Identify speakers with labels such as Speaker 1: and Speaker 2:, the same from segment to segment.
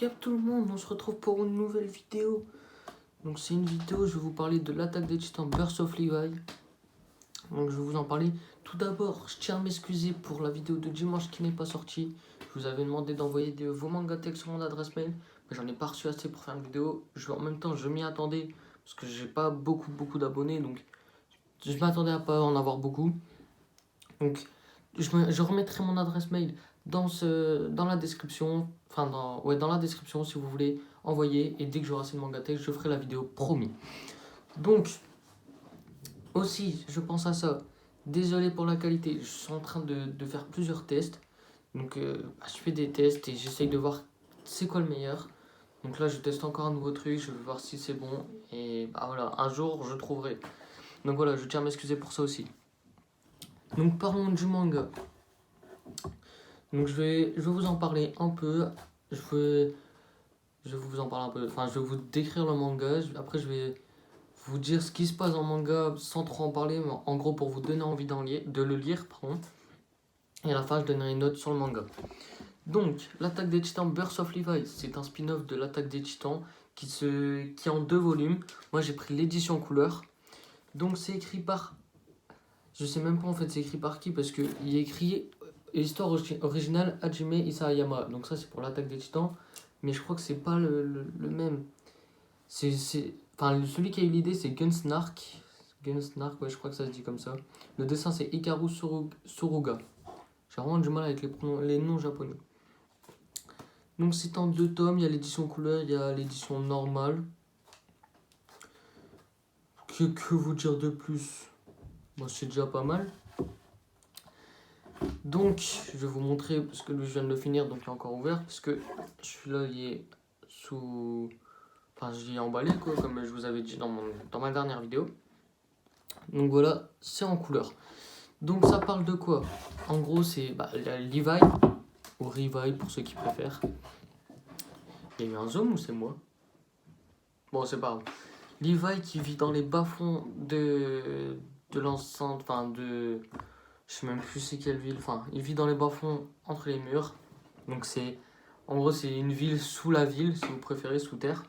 Speaker 1: Yep tout le monde, on se retrouve pour une nouvelle vidéo. Donc c'est une vidéo, je vais vous parler de l'attaque des Titans Birth of Levi. Donc je vais vous en parler. Tout d'abord, je tiens à m'excuser pour la vidéo de dimanche qui n'est pas sortie. Je vous avais demandé d'envoyer vos mangas textes sur mon adresse mail, mais j'en ai pas reçu assez pour faire une vidéo. En même temps, je m'y attendais, parce que j'ai pas beaucoup d'abonnés, donc je m'attendais à pas en avoir beaucoup. Donc je remettrai mon adresse mail dans la description, dans la description si vous voulez envoyer, et dès que j'aurai assez de manga texte, je ferai la vidéo, promis. Donc aussi, je pense à ça. Désolé pour la qualité, je suis en train de faire plusieurs tests. Donc je fais des tests et j'essaye de voir c'est quoi le meilleur. Donc là je teste encore un nouveau truc, je vais voir si c'est bon. Et voilà, un jour je trouverai. Donc voilà, je tiens à m'excuser pour ça aussi. Donc parlons du manga. Donc je vais vous en parler un peu. Je vais vous en parler un peu. Enfin, je vais vous décrire le manga. Après, je vais vous dire ce qui se passe dans le manga sans trop en parler, mais en gros pour vous donner envie de le lire, pardon. Et à la fin, je donnerai une note sur le manga. Donc, l'attaque des Titans Birth of Levi, c'est un spin-off de l'attaque des Titans qui est en 2 volumes. Moi, j'ai pris l'édition couleur. Donc, c'est écrit par... Je sais même pas en fait c'est écrit par qui, parce qu'il y a écrit histoire originale Hajime Isayama. Donc ça c'est pour l'attaque des Titans, mais je crois que c'est pas le même. Enfin, celui qui a eu l'idée c'est Gunsnark. Gunsnark, ouais, je crois que ça se dit comme ça. Le dessin c'est Hikaru Suruga. J'ai vraiment du mal avec les noms japonais. Donc c'est en 2 tomes, il y a l'édition couleur, il y a l'édition normale. Que vous dire de plus? Bon, c'est déjà pas mal. Donc, je vais vous montrer, parce que lui je viens de le finir, donc il est encore ouvert, parce que celui-là il est sous... Enfin, je l'ai emballé, quoi, comme je vous avais dit dans ma dernière vidéo. Donc voilà, c'est en couleur. Donc ça parle de quoi? En gros, c'est Levi, ou Revi pour ceux qui préfèrent. Il y a eu un zoom ou c'est moi? Bon, c'est pas grave. Levi qui vit dans les bas-fonds de l'enceinte, je sais même plus c'est quelle ville, il vit dans les bas-fonds entre les murs. Donc en gros c'est une ville sous la ville, si vous préférez, sous terre.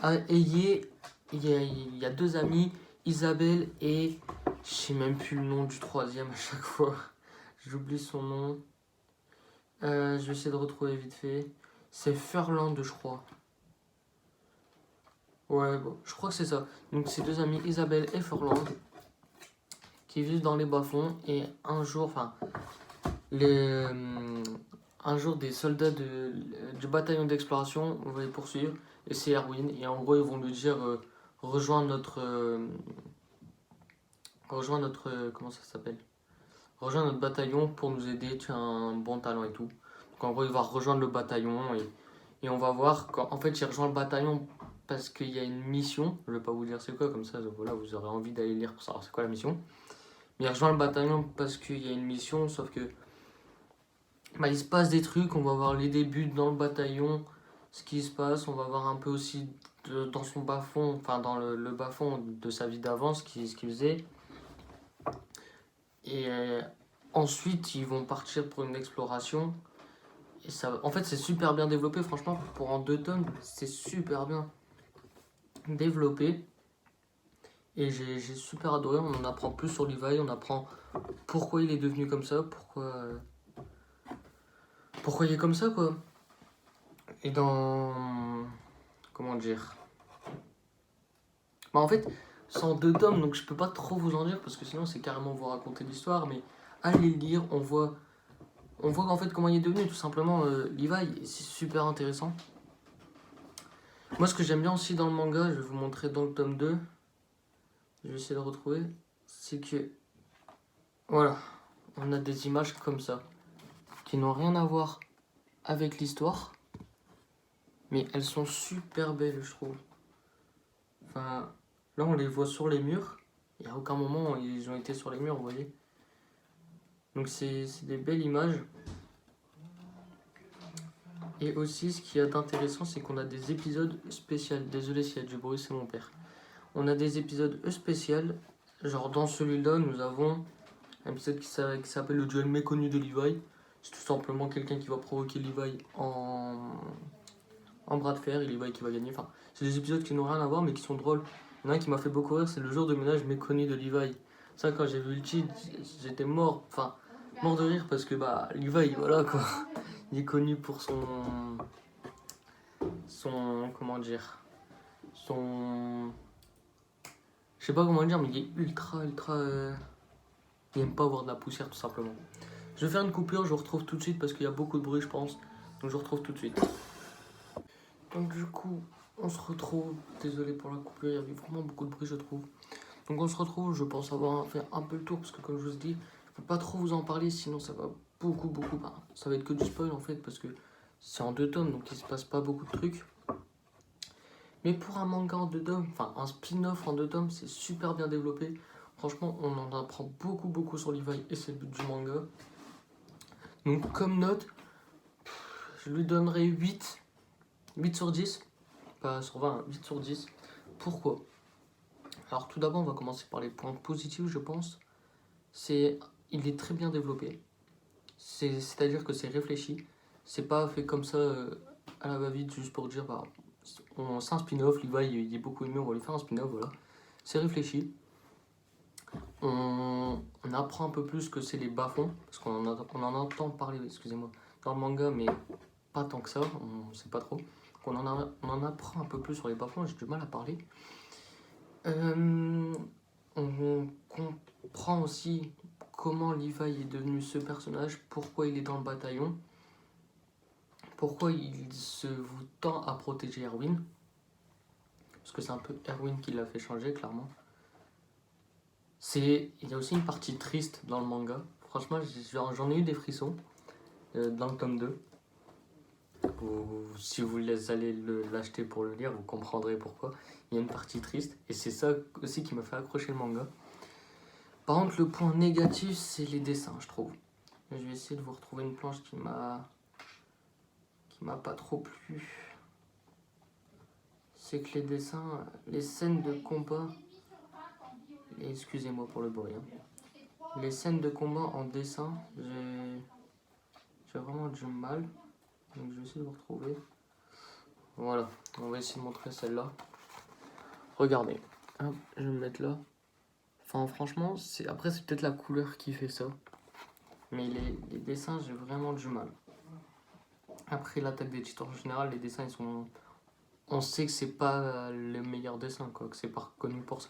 Speaker 1: Et il y a 2 amis, Isabelle et je sais même plus le nom du troisième à chaque fois. J'oublie son nom. Je vais essayer de retrouver vite fait. C'est Furland, je crois. Ouais, bon, je crois que c'est ça. Donc ces 2 amis, Isabelle et Furland, qui vivent dans les bas-fonds, et un jour, des soldats du bataillon d'exploration vont les poursuivre, et c'est Erwin, et en gros ils vont lui dire rejoins notre comment ça s'appelle, rejoins notre bataillon pour nous aider, tu as un bon talent et tout. Donc en gros il va rejoindre le bataillon, et on va voir qu'en fait il rejoint le bataillon parce qu'il y a une mission. Je vais pas vous dire c'est quoi, comme ça voilà, vous aurez envie d'aller lire pour savoir c'est quoi la mission. Mais il rejoint le bataillon parce qu'il y a une mission, sauf que il se passe des trucs. On va voir les débuts dans le bataillon, ce qui se passe. On va voir un peu aussi dans son bas-fond, dans le bas-fond de sa vie d'avant, ce qu'il faisait. Et ensuite, ils vont partir pour une exploration. Et ça, en fait, c'est super bien développé, franchement, pour en 2 tomes, c'est super bien développé. Et j'ai super adoré. On en apprend plus sur Levi, on apprend pourquoi il est devenu comme ça, pourquoi il est comme ça, quoi. Et comment dire, en fait c'est en 2 tomes, donc je peux pas trop vous en dire parce que sinon c'est carrément vous raconter l'histoire, mais allez le lire. On voit en fait comment il est devenu tout simplement Levi. C'est super intéressant. Moi ce que j'aime bien aussi dans le manga, je vais vous montrer dans le tome 2, je vais essayer de retrouver, c'est que voilà, on a des images comme ça qui n'ont rien à voir avec l'histoire, mais elles sont super belles, je trouve. Là on les voit sur les murs, et à aucun moment ils ont été sur les murs, vous voyez. Donc c'est des belles images. Et aussi ce qu'il y a d'intéressant, c'est qu'on a des épisodes spéciaux. Désolé s'il y a du bruit, c'est mon père. On a des épisodes spéciaux. Genre dans celui-là, nous avons un épisode qui s'appelle le duel méconnu de Levi. C'est tout simplement quelqu'un qui va provoquer Levi en bras de fer et Levi qui va gagner. Enfin, c'est des épisodes qui n'ont rien à voir mais qui sont drôles. Il y en a un qui m'a fait beaucoup rire, c'est le jour de ménage méconnu de Levi. Ça, quand j'ai vu le titre, j'étais mort. Enfin, mort de rire parce que bah Levi, voilà quoi. Il est connu pour son comment dire, je sais pas comment dire, mais il est ultra il aime pas avoir de la poussière tout simplement. Je vais faire une coupure, je vous retrouve tout de suite parce qu'il y a beaucoup de bruit je pense. Donc je vous retrouve tout de suite. Donc du coup, on se retrouve. Désolé pour la coupure, il y avait vraiment beaucoup de bruit je trouve. Donc on se retrouve, je pense avoir fait un peu le tour parce que comme je vous ai dit, je peux pas trop vous en parler sinon ça va beaucoup, bah, ça va être que du spoil en fait parce que c'est en 2 tomes donc il se passe pas beaucoup de trucs. Mais pour un manga en 2 tomes, enfin un spin-off en 2 tomes, c'est super bien développé. Franchement, on en apprend beaucoup sur Levi et c'est le but du manga. Donc comme note, je lui donnerai 8 sur 10. Pas sur 20, 8 sur 10. Pourquoi? Alors tout d'abord, on va commencer par les points positifs, je pense. Il est très bien développé. C'est-à-dire que c'est réfléchi. C'est pas fait comme ça à la va-vite juste pour dire bah, c'est un spin-off, Levi il est beaucoup aimé, on va lui faire un spin-off, voilà. C'est réfléchi. On apprend un peu plus que c'est les bas-fonds, parce qu'on en entend parler, excusez-moi, dans le manga, mais pas tant que ça, on sait pas trop. On en apprend un peu plus sur les bas-fonds, j'ai du mal à parler. On comprend aussi comment Levi est devenu ce personnage, pourquoi il est dans le bataillon, pourquoi il se voue tant à protéger Erwin, parce que c'est un peu Erwin qui l'a fait changer, clairement. Il y a aussi une partie triste dans le manga. Franchement, j'en ai eu des frissons dans le tome 2. Si vous allez l'acheter pour le lire, vous comprendrez pourquoi. Il y a une partie triste et c'est ça aussi qui m'a fait accrocher le manga. Par contre, le point négatif, c'est les dessins, je trouve. Je vais essayer de vous retrouver une planche qui m'a pas trop plu. C'est que les dessins, les scènes de combat, excusez-moi pour le bruit, hein. Les scènes de combat en dessin, j'ai vraiment du mal. Donc je vais essayer de vous retrouver. Voilà, on va essayer de montrer celle-là. Regardez, hop, je vais me mettre là. Enfin franchement, après c'est peut-être la couleur qui fait ça. Mais les dessins, j'ai vraiment du mal. Après l'attaque des titans en général, les dessins ils sont... On sait que c'est pas le meilleur dessin, quoi, que c'est pas reconnu pour ça.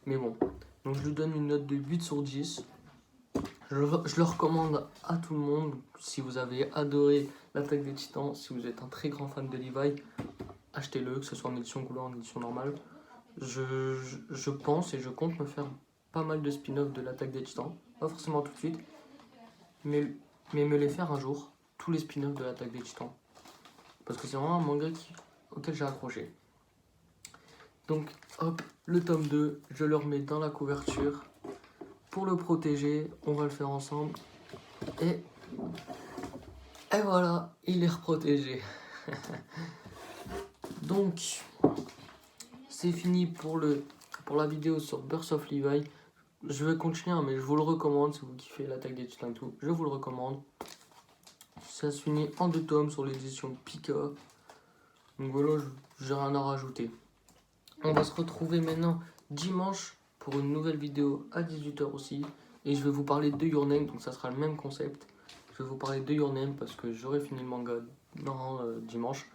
Speaker 1: Mais bon, donc je lui donne une note de 8 sur 10. Je le recommande à tout le monde. Si vous avez adoré l'attaque des titans, si vous êtes un très grand fan de Levi, achetez-le, que ce soit en édition couleur, en édition normale. Je pense et je compte me faire pas mal de spin-off de l'attaque des titans. Pas forcément tout de suite, mais me les faire un jour, tous les spin-offs de l'attaque des titans. Parce que c'est vraiment un manga auquel j'ai accroché. Donc hop, le tome 2, je le remets dans la couverture. Pour le protéger, on va le faire ensemble. Et voilà, il est reprotégé. Donc, c'est fini pour la vidéo sur Birth of Levi. Je vais continuer, mais je vous le recommande si vous kiffez l'attaque des titans et tout. Je vous le recommande. Ça se finit en 2 tomes sur l'édition Pika. Donc voilà, j'ai rien à rajouter. On va se retrouver maintenant dimanche pour une nouvelle vidéo à 18 h aussi. Et je vais vous parler de Your Name, donc ça sera le même concept. Je vais vous parler de Your Name parce que j'aurai fini le manga dimanche.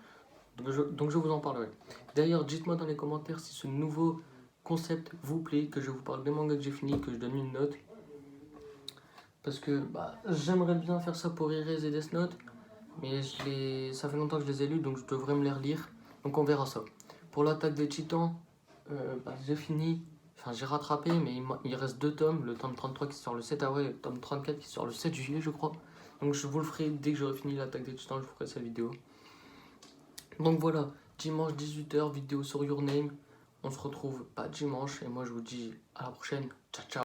Speaker 1: Donc je vous en parlerai. D'ailleurs, dites-moi dans les commentaires si ce nouveau concept vous plaît, que je vous parle des mangas que j'ai fini, que je donne une note. Parce que j'aimerais bien faire ça pour Erase et Death Note. Mais ça fait longtemps que je les ai lus, donc je devrais me les relire. Donc on verra ça. Pour l'attaque des titans, j'ai fini. Enfin, j'ai rattrapé, mais il reste 2 tomes. Le tome 33 qui sort le 7 avril et le tome 34 qui sort le 7 juillet, je crois. Donc je vous le ferai dès que j'aurai fini l'attaque des titans, je vous ferai cette vidéo. Donc voilà, dimanche 18 h, vidéo sur Your Name. On se retrouve pas dimanche et moi je vous dis à la prochaine. Ciao ciao.